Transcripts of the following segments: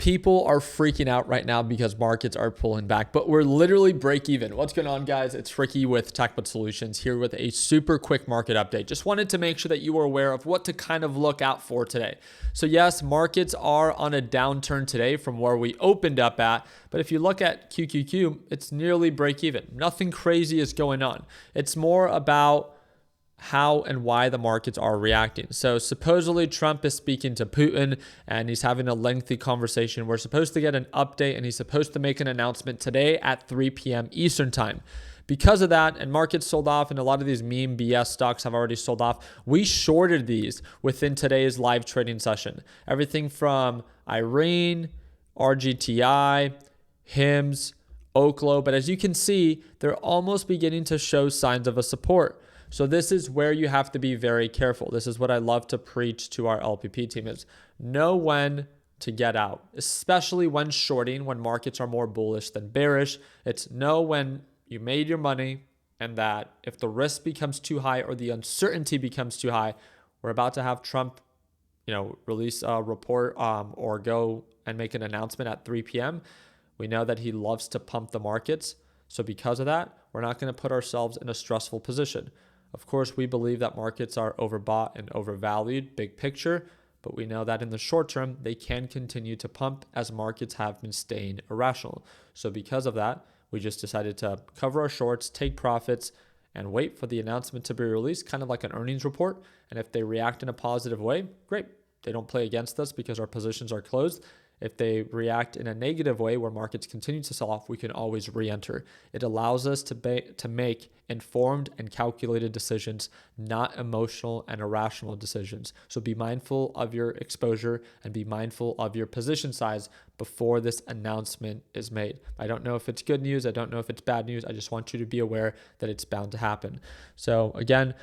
People are freaking out right now because markets are pulling back, but we're literally break even. What's going on, guys? It's Ricky with TechBud Solutions here with a super quick market update. Just wanted to make sure that you were aware of what to kind of look out for today. So yes, markets are on a downturn today from where we opened up at, but if you look at QQQ, it's nearly break even. Nothing crazy is going on. It's more about how and why the markets are reacting. So supposedly Trump is speaking to Putin and he's having a lengthy conversation. We're supposed to get an update and he's supposed to make an announcement today at 3 p.m. Eastern time. Because of that, and markets sold off, and a lot of these meme BS stocks have already sold off, we shorted these within today's live trading session. Everything from Irene, RGTI, HIMS, Oklo, but as you can see, they're almost beginning to show signs of a support. So this is where you have to be very careful. This is what I love to preach to our LPP team is know when to get out, especially when shorting, when markets are more bullish than bearish. It's know when you made your money and that if the risk becomes too high or the uncertainty becomes too high, we're about to have Trump, release a report or go and make an announcement at 3 p.m. We know that he loves to pump the markets. So because of that, we're not going to put ourselves in a stressful position. Of course, we believe that markets are overbought and overvalued, big picture, but we know that in the short term, they can continue to pump as markets have been staying irrational. So because of that, we just decided to cover our shorts, take profits, and wait for the announcement to be released, kind of like an earnings report. And if they react in a positive way, great. They don't play against us because our positions are closed. If they react in a negative way where markets continue to sell off, we can always re-enter. It allows us to make informed and calculated decisions, not emotional and irrational decisions. So be mindful of your exposure and be mindful of your position size before this announcement is made. I don't know if it's good news. I don't know if it's bad news. I just want you to be aware that it's bound to happen. So again,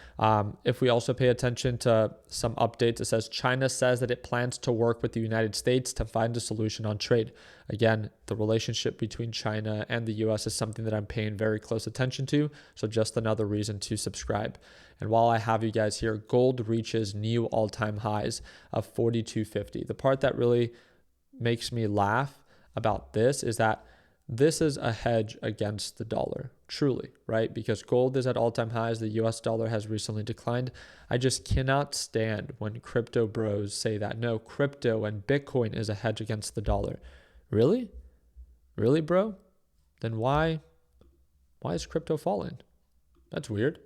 if we also pay attention to some updates, it says China says that it plans to work with the United States to find a solution on trade. Again, the relationship between China and the US is something that I'm paying very close attention to. So just another reason to subscribe. And while I have you guys here, gold reaches new all-time highs of 42.50. The part that really makes me laugh about this is that this is a hedge against the dollar, truly, right? Because gold is at all-time highs. The US dollar has recently declined. I just cannot stand when crypto bros say that. No, crypto and Bitcoin is a hedge against the dollar. Really? Really, bro? Then why is crypto falling? That's weird.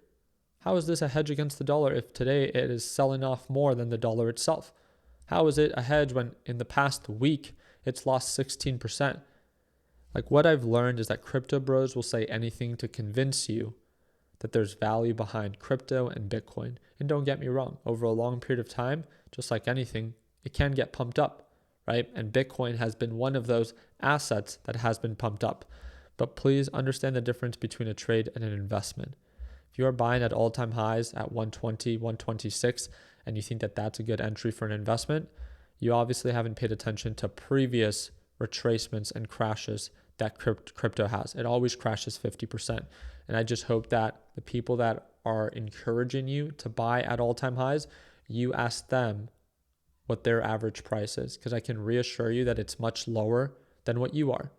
How is this a hedge against the dollar if today it is selling off more than the dollar itself? How is it a hedge when in the past week it's lost 16%? Like what I've learned is that crypto bros will say anything to convince you that there's value behind crypto and Bitcoin. And don't get me wrong, over a long period of time, just like anything, it can get pumped up, right? And Bitcoin has been one of those assets that has been pumped up. But please understand the difference between a trade and an investment. If you are buying at all-time highs at 120, 126, and you think that that's a good entry for an investment, you obviously haven't paid attention to previous retracements and crashes that crypto has. It always crashes 50%. And I just hope that the people that are encouraging you to buy at all-time highs, you ask them what their average price is, because I can reassure you that it's much lower than what you are.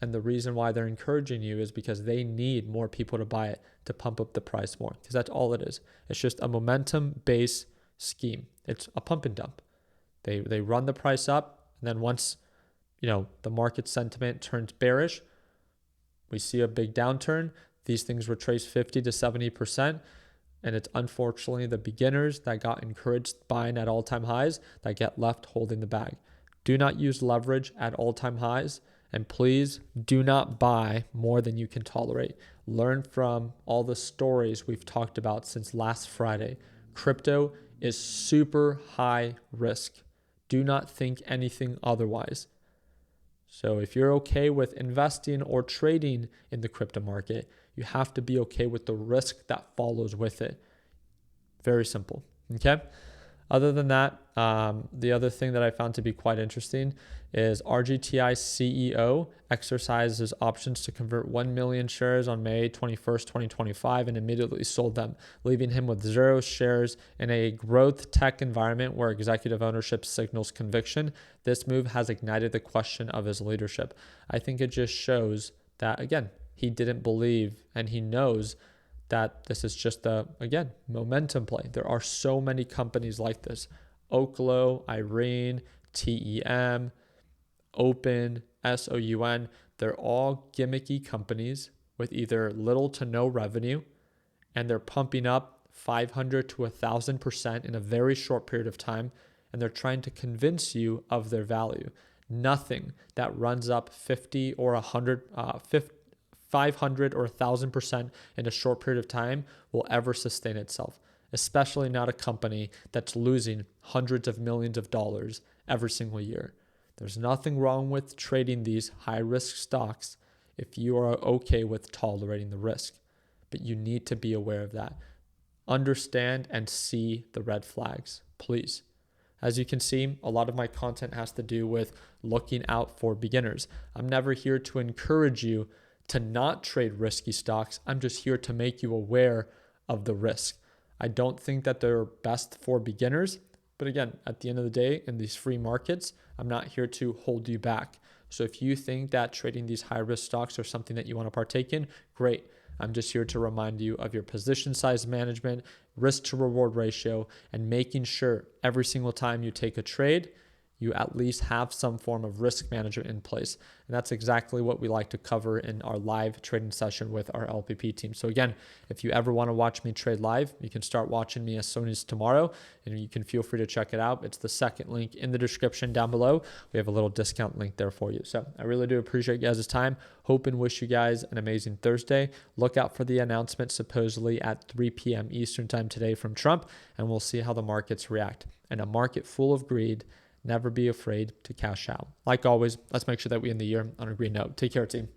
And the reason why they're encouraging you is because they need more people to buy it to pump up the price more, because that's all it is. It's just a momentum-based scheme. It's a pump and dump. They run the price up, and then once the market sentiment turns bearish, we see a big downturn. These things retrace 50 to 70%. And it's unfortunately the beginners that got encouraged buying at all-time highs that get left holding the bag. Do not use leverage at all-time highs. And please do not buy more than you can tolerate. Learn from all the stories we've talked about since last Friday. Crypto is super high risk. Do not think anything otherwise. So if you're okay with investing or trading in the crypto market, you have to be okay with the risk that follows with it. Very simple. Okay. Other than that, the other thing that I found to be quite interesting is RGTI CEO exercises options to convert 1 million shares on May 21st, 2025, and immediately sold them, leaving him with 0 shares in a growth tech environment where executive ownership signals conviction. This move has ignited the question of his leadership. I think it just shows that, again, he didn't believe, and he knows that this is just again, momentum play. There are so many companies like this. Oklo, Irene, TEM, Open, SOUN. They're all gimmicky companies with either little to no revenue, and they're pumping up 500 to 1,000% in a very short period of time, and they're trying to convince you of their value. Nothing that runs up 50 or 500 or 1,000% in a short period of time will ever sustain itself, especially not a company that's losing hundreds of millions of dollars every single year. There's nothing wrong with trading these high-risk stocks if you are okay with tolerating the risk, but you need to be aware of that. Understand and see the red flags, please. As you can see, a lot of my content has to do with looking out for beginners. I'm never here to encourage you to not trade risky stocks. I'm just here to make you aware of the risk. I don't think that they're best for beginners, but again, at the end of the day, in these free markets, I'm not here to hold you back. So if you think that trading these high risk stocks are something that you want to partake in, great. I'm just here to remind you of your position size management, risk to reward ratio, and making sure every single time you take a trade, you at least have some form of risk management in place. And that's exactly what we like to cover in our live trading session with our LPP team. So again, if you ever want to watch me trade live, you can start watching me as soon as tomorrow, and you can feel free to check it out. It's the second link in the description down below. We have a little discount link there for you. So I really do appreciate you guys' time. Hope and wish you guys an amazing Thursday. Look out for the announcement supposedly at 3 p.m. Eastern time today from Trump, and we'll see how the markets react. In a market full of greed, never be afraid to cash out. Like always, let's make sure that we end the year on a green note. Take care, team.